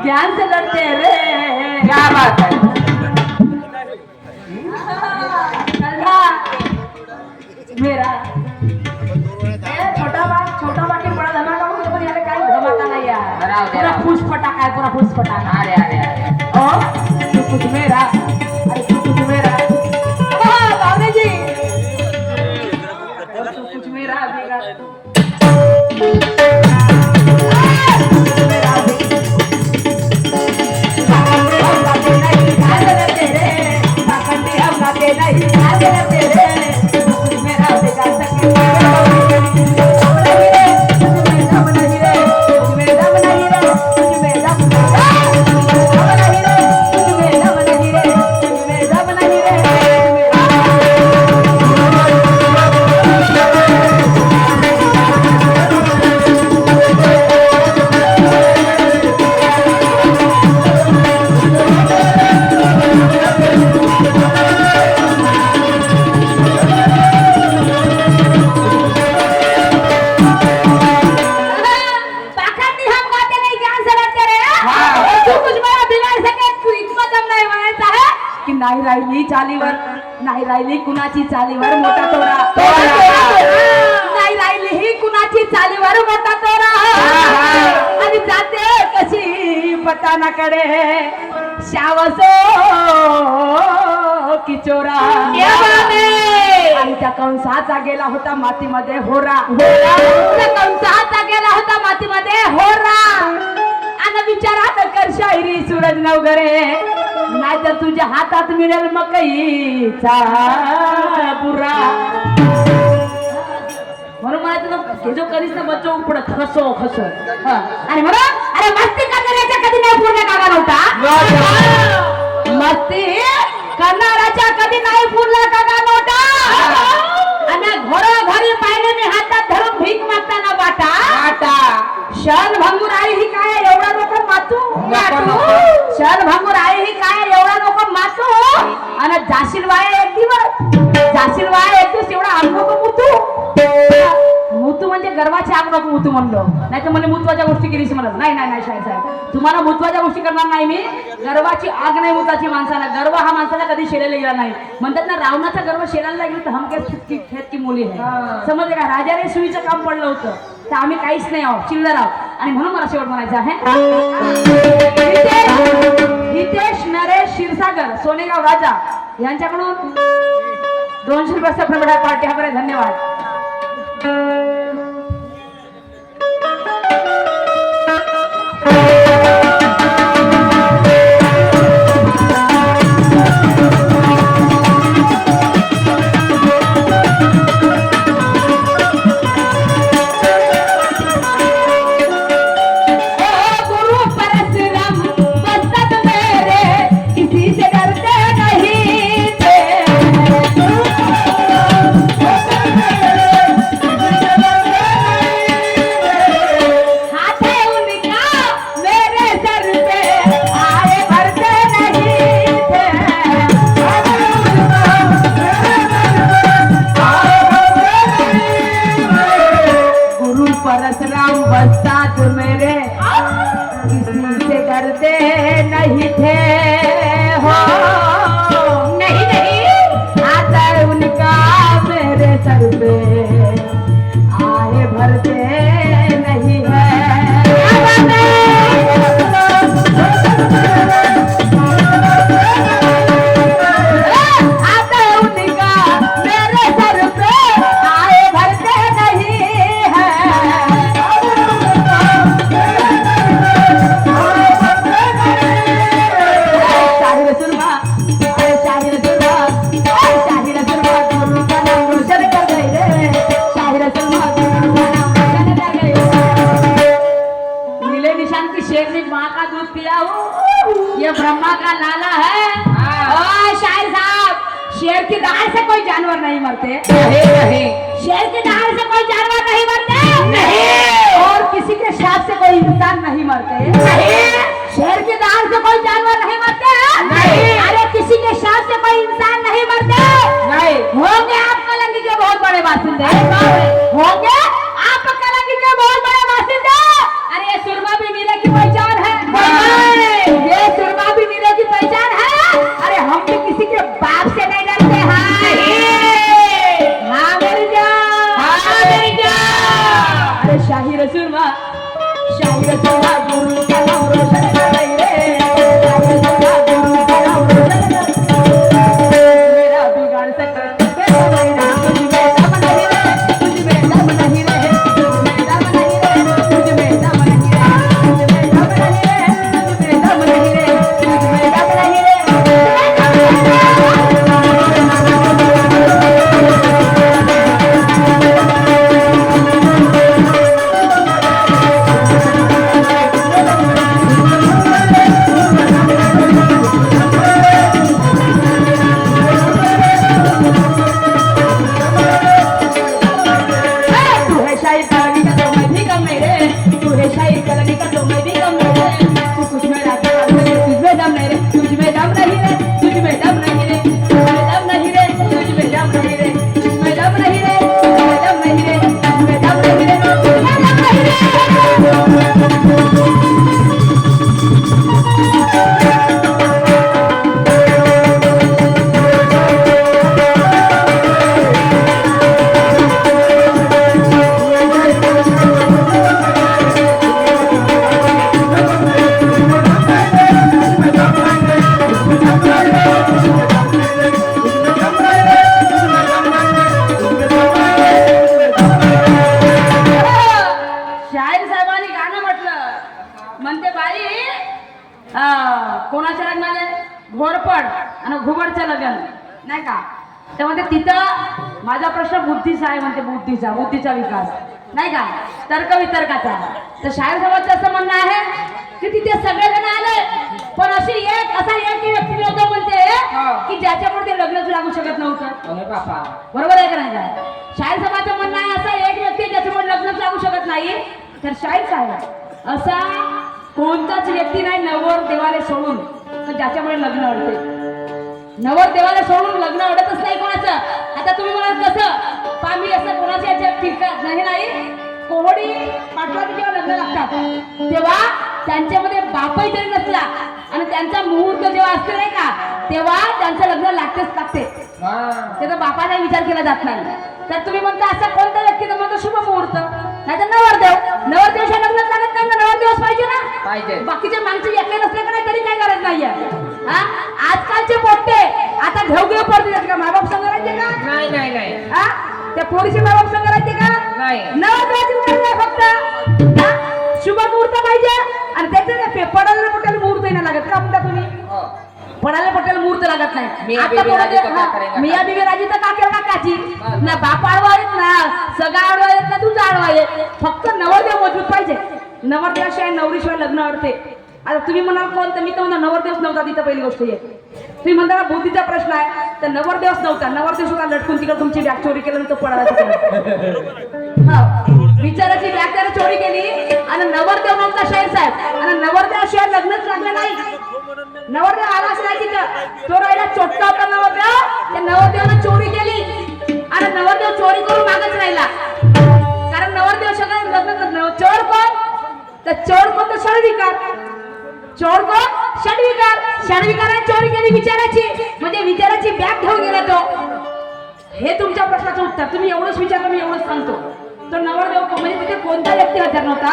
ज्ञान से लड़ते रे। क्या बात है? कल्ला मेरा छोटा बाकी बड़ा धमाका हो तो यार काय धमाका नाही यार। बराबर पूरा फूस फटाका है, पूरा फूस फटाका। अरे अरे अरे ओ तू कुछ मेरा, अरे तू कुछ मेरा, हाँ बावने जी, तू कुछ मेरा देगा। नाही राहिली चालीवर, नाही राहिली कुणाची चालीवर मोठा तोरा, नाही राहिली ही कुणाची चालीवर मोठा तोरा, आणि जाते कशी पटाणाकडे शावसो किचोरा, आणि त्या कंसाचा गेला होता मातीमध्ये होरा, त्या कंसाचा गेला होता मातीमध्ये होरा, आणि विचारात कर शायरी सूरज नवगरे, नाही तर तुझ्या हातात मिळेल मकईचा बुरा. म्हणून मला तुझं जो कधीच ना बच्चो उपडत खसो खसो. आणि म्हणून अरे मस्ती करणाऱ्याच्या कधी नाही पूर्ण कागा नव्हता, मस्ती करणाऱ्याच्या कधी नाही पूर्ण कागा नव्हता, आणि घरोघरी पाहिले मी हातात धरून भीक मागताना बाटा क्षण भंगूर आई ही काय एवढा नको मातू, क्षण भंगूर आई ही काय एवढा नको मातू, आणि जाशील वाया एक दिवस एवढा आग नको मुतू म्हणजे गर्वाची आग नको मुतू म्हणलो, नाही तर मला महत्वाच्या गोष्टी केलीस म्हणत नाही. नाही नाही साहेब तुम्हाला महत्वाच्या गोष्टी करणार नाही मी, गर्वाची आग नाही मुताची माणसाला, गर्व हा माणसाला कधी शेलेला गेला नाही. म्हणतात ना रावणाचा गर्व शेलायला लागली तर हमके खेत की मुली आहे, समजले का. राजाने सुईचं काम पडलं होतं तर आम्ही काहीच नाही आहोत, चिल्लर आहोत. आणि म्हणून मला शेवट म्हणायचं आहे, हितेश नरेश क्षीरसागर सोनेगाव राजा यांच्याकडून 200 रुपयाचा प्रमाण पार्टी. हा बरे धन्यवाद. परशुराम बस्तात मेरे किसी से डरते नहीं थे, हो नहीं नहीं आता उनका मेरे सर पे आए भरते नहीं है, आता उनका मेरे सर पे आए भरते नहीं है. ये ब्रह्मा का लाला है. शायर साहब, शेर की दाढ़ से कोई जानवर नहीं मरते, नहीं शेर की दाढ़ से कोई जानवर नहीं मरते, नहीं और किसी के शाप से कोई इंसान नहीं मरते, नहीं शेर की दाढ़ से कोई जानवर नहीं मरते, नहीं अरे किसी के शाप से कोई इंसान नहीं मरते, नहीं होंगे आप कलंगी के बहुत बड़े बासिंदे, होंगे आप कलंगी के बहुत बड़े बासिंदे. अरे सुरमा भी मिले की पहचान है. शाहीर साहेबांनी गाणं म्हटलं म्हणते बाई कोणाच्या लग्नाला घोरपड आणि घुबडचं लग्न नाही का तर म्हणते तिथं माझा प्रश्न बुद्धीचा आहे म्हणते बुद्धीचा विकास नाही का तर्कवितर्काचा तर शाहीर साहेबांचं असं म्हणणं आहे की तिथे सगळेजण आले पण अशी असा एक व्यक्ती नव्हता म्हणते की ज्याच्यामुळे ते लग्नच लागू शकत नव्हतं अरे बापा बरोबर आहे का नाही काय शाहीर साहेबांचं म्हणणं आहे असा एक व्यक्ती ज्याच्यामुळे लग्नच लागू शकत नाही तर शाहीर साहेब असा कोणताच व्यक्ती नाही नवर देवाले सोडून तर ज्याच्यामुळे लग्न अडते नवर देवाला सोडून लग्न अडतच नाही कोणाचं आता तुम्ही म्हणाल कसं पामी असं कोणाच्या याच्यात फिरकत नाही कोहडी पाठवाची जेव्हा लग्न लागतात तेव्हा त्यांच्यामध्ये बापही जरी नसला आणि त्यांचा मुहूर्त जेव्हा असते नाही का तेव्हा त्यांचं लग्न लागते त्याचा बापाचा विचार केला जात नाही तर तुम्ही म्हणता असा कोणता व्यक्ती तर म्हणतो शुभ मुहूर्त नाही तर नवरदेवच्या लग्नात लागत नाही ना नवरदेवच पाहिजे ना पाहिजे बाकीचे माणसं एकले नसले का नाही तरी काय गरज नाहीये हा आजकालचे पोट्टे आता घेऊ पडते का मायबाप संग राहते का नाही हा त्या पोरीचे मायबाप संग राहते का नाही नवरदेवाची गरज आहे फक्त शुभ मुहूर्त पाहिजे आणि त्याचे पडायला पटेल मुहूर्त नाही लागत का म्हणता तुम्ही पडायला पटेल मुहूर्त लागत नाही मिया बिबी राजी तर काकेर काकाची ना बाप आडवा आहेत ना सगळा आडवा आहेत ना तुझा आडवा आहे फक्त नवरदेव मजबूत पाहिजे नवरदेवाशिवाय नवरीशिवाय लग्न अडते आता तुम्ही म्हणाल कोण तर मी तर म्हणा नवरदेवच नव्हता तिथं पहिली गोष्ट आहे तुम्ही म्हणता बुद्धीचा प्रश्न आहे तर नवरदेवच नव्हता नवरदेव सुद्धा लटकून तिकडे तुमची बॅग चोरी केल्यानंतर पडायला विचाराची बॅग त्याने चोरी केली आणि नवरदेव नव्हता शाहीर साहेब आणि नवरदेवाशिवाय लग्नच लागलं नाही नवरदेव आलाच नाही तिथं तो राहिला चोट्टा होता नवरदेव त्या नवरदेवानं चोरी केली आणि नवरदेव चोरी करून मागच राहिला कारण नवरदेव सगळं लग्न चोर कोण तर चोर कोण तर षडविकार चोर कोण षडविकाराने चोरी केली विचाराची म्हणजे विचाराची बॅग घेऊन गेला तो हे तुमच्या प्रश्नाचं उत्तर तुम्ही एवढंच विचारलं मी एवढंच सांगतो तो नवरदेव म्हणजे तिथे कोणता व्यक्ती हजर नव्हता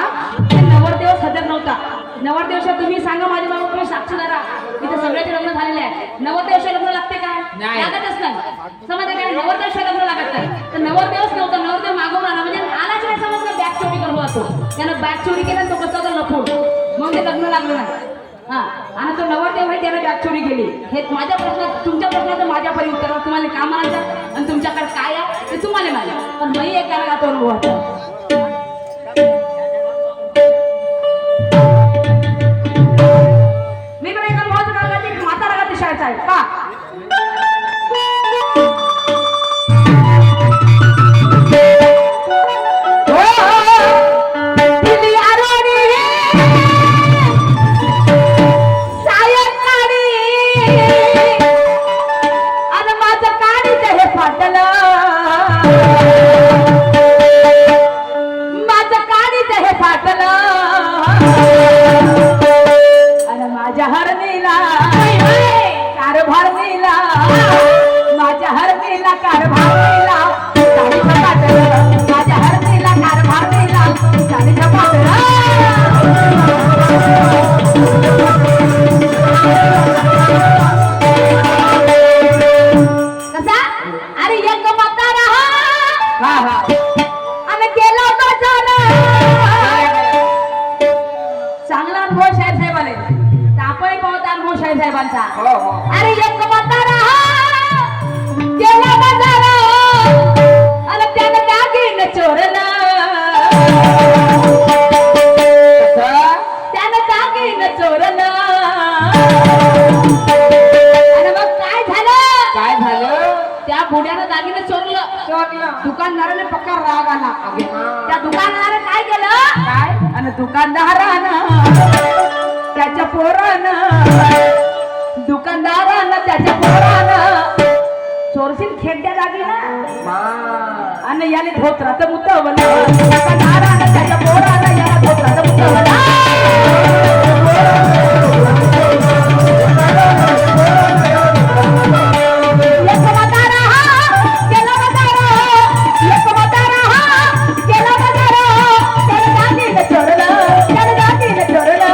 नवरदेवच हजर नव्हता नवरदेवशा तुम्ही सांगा माझ्या बाबा तुम्ही साक्षीदारा इथे सगळ्याचे लग्न झालेले आहे नवरदेवशा लग्न लागते काय लागतच नाही समजते काय नवरदेवशा लग्न लागत नाही तर नवरदेवच नव्हता नवरदेव मागवून आला म्हणजे आलाच नाही समजलं बॅग चोरी करू असतो त्यानं बॅग चोरी केला तो कसा होता लपून मग ते लग्न लागलं नाही हा आणि तो नवरदेव आहे त्यानं बॅग चोरी केली हे माझ्या प्रश्नात तुमच्या प्रश्नाचं माझ्या परी उत्तर तुम्हाला काय म्हणायचं आणि तुमच्याकडे काय आहे ते तुम्हाला माहिती पण मी एक करायला तो अनुभव होता मी पण एका महत्व काळाची माता रागाची शाळेचा आहे का अरे एक म्हातारा गेला बाजारा आणि त्यानं दागिन चोरला त्यानं दागिन चोरला आणि मग काय झालं त्या बुड्यानं दागिने चोरलं दुकानदाराने पक्का राग आला त्या दुकानदाराने काय केलं आणि दुकानदारानं त्याच्या त्याच्या पोरानं चोरशील खेड्या दागिना आणि याने धोत्राचं मुद्दा बनवलं दुकानदारानं त्याच्या पोरानं याला धोत्राचं मुतवलं. एक म्हातारा गेला म्हातारा, एक म्हातारा गेला म्हातारा, त्यानं दागीनं चोरलं, त्यानं दागीनं चोरलं.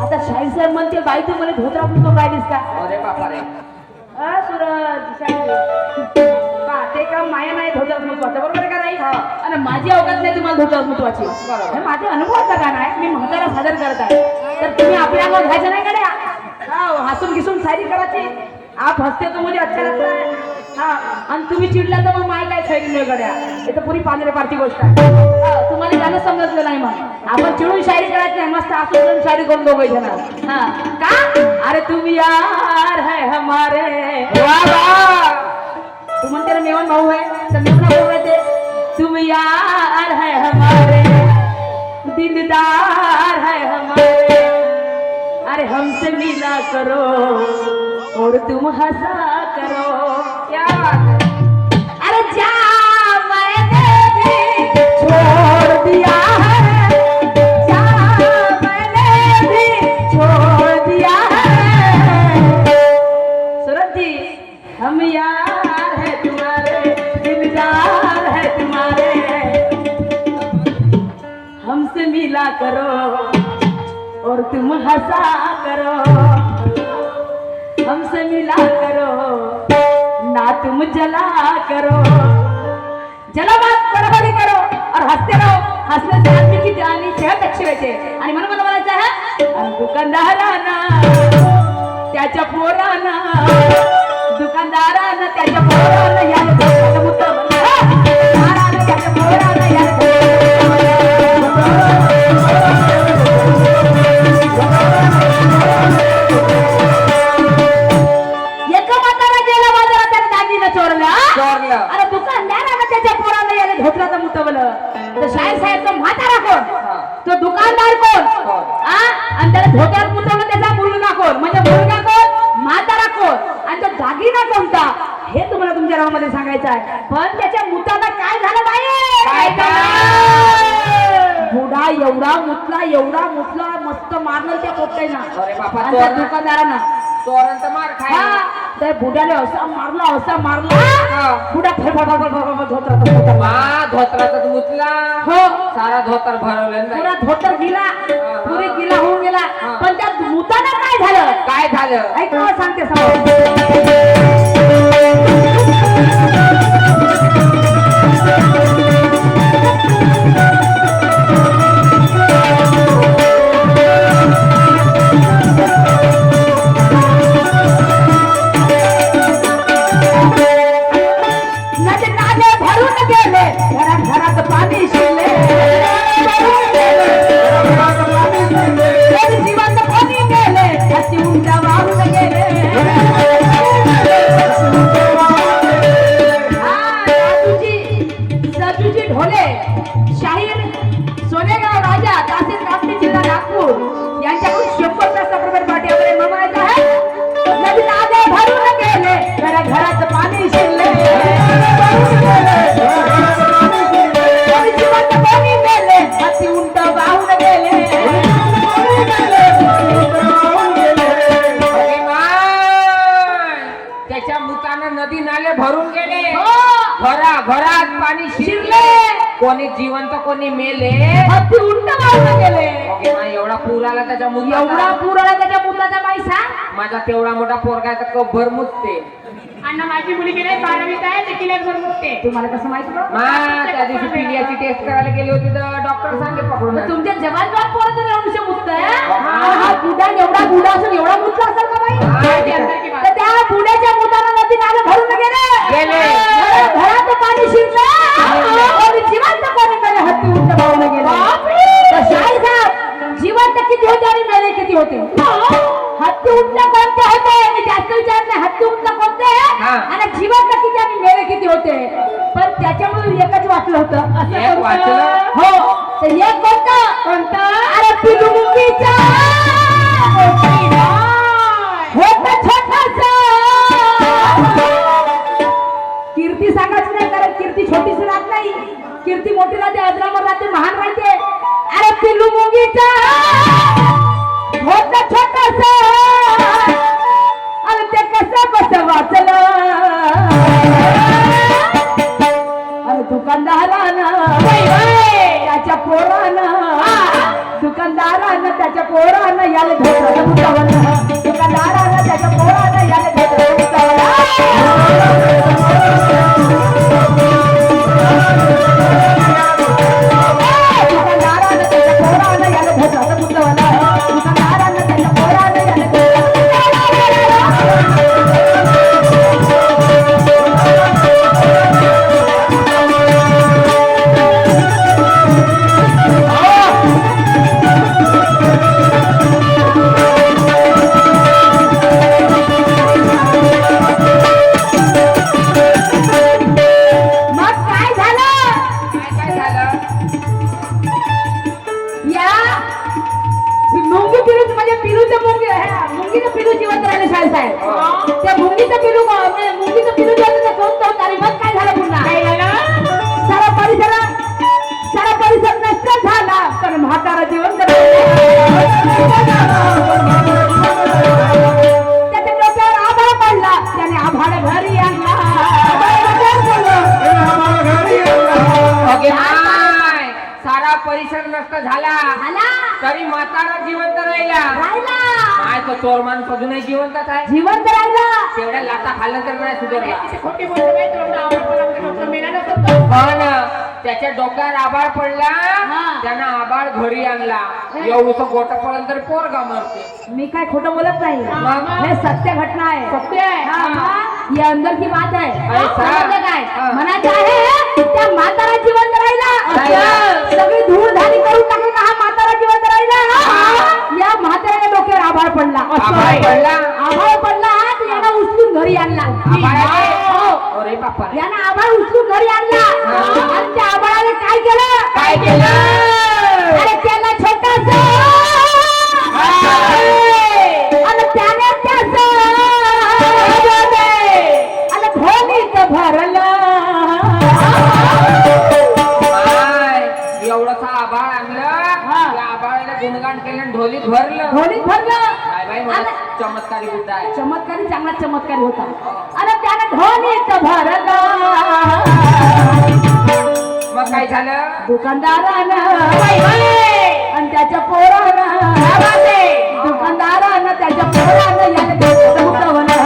आता शाहीर साहेब म्हणते, बाई तू मला धोत्रा मुतवून राहिलीस का? अरे बापा रे. सूरज पहा, ते काम माया नाही धोतर मुतवाचं, बरोबर आहे का नाही? आणि माझी अवकाश नाही तुम्हाला धोतर मुतवाची. बरोबर. हे माझ्या अनुभवाचं गाणं आहे, मी म्हातारा सादर करत आहे. तर तुम्ही आपल्या अंगावर घ्यायचं नाही गड्या. हसून घिसून सायरी करायची. आप हसते तो मुझे अच्छा लगता है. हा, आणि तुम्ही चिडला तर मग माय काय सायरी नाही गड्या. हे तर पुरी पांढरे पारची गोष्ट आहे. तुम्हाला गाणं समजलं नाही. मग आपण चिडून शायरी करायची नाही, मस्त हसून शायरी करून दोघे जण. हा का? अरे तुम यार है हमारे. तू म्हणते ना मेवन भाऊ आहे, तर मेवना भाऊ आहे ते. तुम यार है हमारे, दिलदार है हमारे, अरे हमसे मिला करो और तुम हंसा करो. क्या बात है. अरे जा मैंने भी छोड़ दिया है, जा मैंने भी छोड़ दिया है. सूरज जी, हम यार है तुम्हारे, दिलदार है तुम्हारे, हमसे मिला करो और तुम हंसा करो, हमसे मिला करो ना तुम जला करो. जला मत, बरोबरी करो और हंसते रहो. हसण्याचे आदमी की आणि सेहत अच्छी व्हायचे. आणि म्हणून मला म्हणायचं आहे, आणि दुकानदारांना त्याच्या पोरांना, दुकानदारांना त्याच्या पोरांना याला धोत्राचं मुतवलं. दुकानदारांना त्याच्या पोरांना याला चोरलं. अरे दुकानदारानं त्याच्या पोराला याला धोत्राचं मुतवलं. तर शाहीर साहेब तो म्हातारा कोण, तो दुकानदार कोण, आणि त्याला धोत्रात मुतवलं त्याचा मुलगा कोण, म्हणजे मुलगा कोण, म्हातारा कोण, आणि तो दागिना कोणता, हे तुम्हाला तुमच्या नावामध्ये सांगायचं आहे. पण त्याच्या मुताला काय झालं बाई? बुडा एवढा मुतला मस्त मारलं त्या पोट्यानं. अरे बापा, आणि त्या दुकानदारानं चोरांचा मार खायला. त्या बुड्याने असा मारला बुडा धोत्राचा धोत्राचा मुतला. हो, सारा धोतर भरवलं. पुरा धोतर गेला, पुरी गेला होऊन गेला. पण त्या मुतानं काय झालं? काय झालं? ऐक मला सांगते समोर. घरात पाणी शिरले, जीवन कोणी गेले, अति उंचा वाहून गेले. सजूजी ढोले, शाहीर सोनेगाव राजा, तहसील कापडी, जिल्हा नागपूर यांच्याकडून 100 सफरवेर पाठीवर म्हणायचं आहे. नदी नाले भरून गेले, घरात पाणी शिरले, अति उंट वाहून गेले. त्याच्या मुतानं नदी नाले भरून गेले, हो. घरात पाणी शिरले, कोणी जिवंत कोणी मेले, अति उंट वाहून गेले. एवढा पूर आला त्याच्या मुलाला. एवढा पूर आला त्याच्या मुलाचा बाई सांग. माझा तेवढा मोठा पोरगाचा कप भर मुतते. अण्णा माझी मुली गेले 12वीत आहे, ते किल्ल्यात भर मुतते. तुम्हाला कसं माहिती बा? त्या दिवशी पिलियाची टेस्ट करायला गेली होती तर डॉक्टर सांगे पकडून. तुमच्या जवान पोरं तर एवढे मुततंय. हा बुडा एवढा बुडा असून एवढा मुतला असेल का बाई? तर त्या बुड्याच्या मुताला नदी नाले भरून गेले, घरात पाणी शिरलं, आणि जिवंत कोणी मेले, हत्ती उंट वाहून गेले. तर शाहीर साहेब, जिवंत किती होते आणि मेले किती होते? हत्ती उंट कोणते होते? मी जास्त विचार नाही. हत्ती उंट कोणते आणि जिवंत किती आणि मेले किती होते? पण त्याच्यामुळे एकच वाचलं होतं. एक वाचलं? हो. तर एक कोणतं? अरे पिलुमुकीचा होत छोटासा. कीर्ती सांगायची नाही, कारण कीर्ती छोटीशी राहत नाही. कीर्ती मोठी राहते, अजरामर राहते, महान राहते. अरे पिल्लू मुंगीचा होत छोटस, अरे ते कसं वाचलं. अरे दुकानदारानं त्याच्या पोरानं याला धोतर बुटवलं. दुकानदारानं त्याच्या पोरानं याला धोतर बुटवलं. दुकानदारानं त्याच्या पोरानं याला धोतर बुटवलं. दुकानदारानं त्याच्या पोरानं याला धोतर परिसर नष्ट झाला तरी म्हातारा जिवंत राहिला. काय तो चोर माणूस अजूनही जिवंतच आहे. जिवंत राहिला. तेवढ्या लाता खाल्लं तर नाही सुधारला. त्याच्या डोक्यावर आभाळ पडला, त्यानं आभाळ घरी आणला. एवढं गोट पडलं तर पोरगा मरते. मी काय खोटं बोलत नाही, हे सत्य घटना आहे. सत्य आहे, ये अंदर की बात आहे. काय म्हणायचं आहे, त्या म्हातारा जिवंत राहिला. सगळी धूळ धाडी करून टाकली का हा म्हातारा जिवंत राहिला. या म्हाताऱ्याने डोक्यावर आभाळ पडला. आभाळ पडला तर याला उचलून घरी आणला. यानं आभाळ उचलून घरी आणला आणि त्या आभाळाने काय केलं. अरे त्याला छोटासा आणि त्याने त्याचं आणि भोनीत भरलं. एवढंसा आभाळ आणलं, त्या आभाळाला गुणगान केलं, ढोलीत भरलं. चमत्कारी बुद्ध आहे. चमत्कारी, चांगला चमत्कारी होता. आणि त्याने ढोलीत भरलं. मग काय झालं. दुकानदारानं आणि त्याच्या पोरानं, दुकानदारानं त्याच्या पोरानं याला धोतर बुटवलं.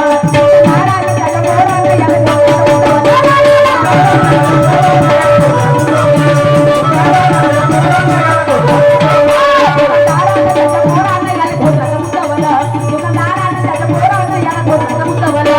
दुकानदारानं त्याच्या पोरानं याला धोतर बुटवलं.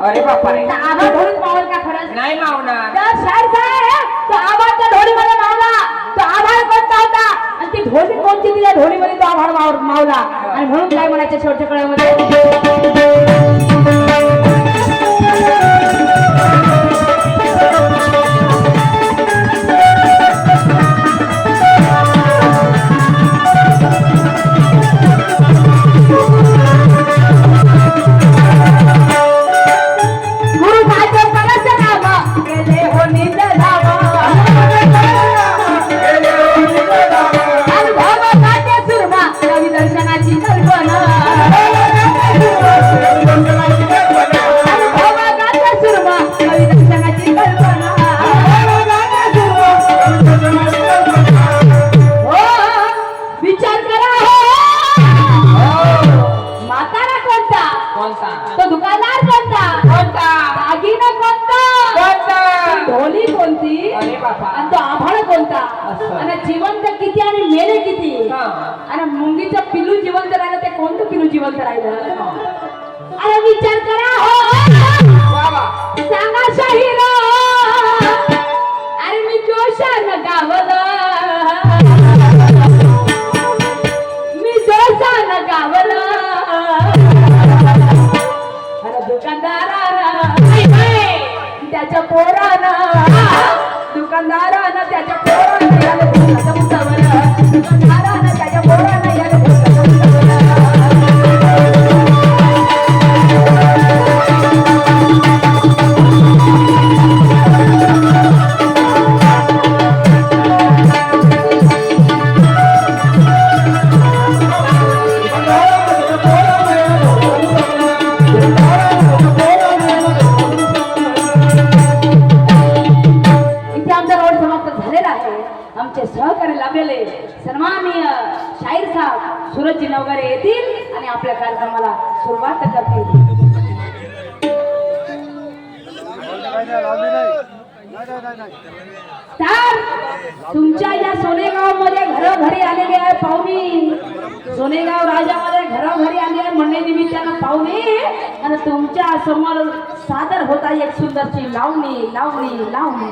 अरे बापा रे, आभाळ ढोलीत मावल का खरंच नाही मावणार. तर शायर साहेब, तो आभाळ त्या ढोलीमध्ये मावला. तो आभाळ कोणता होता आणि ती ढोली कोणती, तिच्या ढोलीमध्ये तो आभाळ मावला. आणि म्हणून काय म्हणायचं शेवटच्या कळ्यामध्ये, आणि तो आभाळ कोणता आणि जिवंत किती आणि मेले किती. आणि मुंगीचं पिलू जिवंत राहिलं, ते कोणतं पिलू जिवंत राहिलं. अरे विचार करा हो, सांगा शाहीर. अरे मी जोशानं गावलं, मी जोशानं गावलं. अरे दुकानदारानं त्याच्या पोरानं, दुकानदारानं त्याच्या पोरानं साहेब सुरजची वगैरे येतील आणि आपल्या कार्यक्रमाला सुरुवात करतील. तर तुमच्या या सोनेगाव मध्ये घरोघरी आलेली आहे पाहुणी. सोनेगाव राजामध्ये घरोघरी आली आहे म्हणणे निमित्तानं पाहुणी आणि तुमच्या समोर सादर होता एक सुंदरची लावणी लावणी लावणी.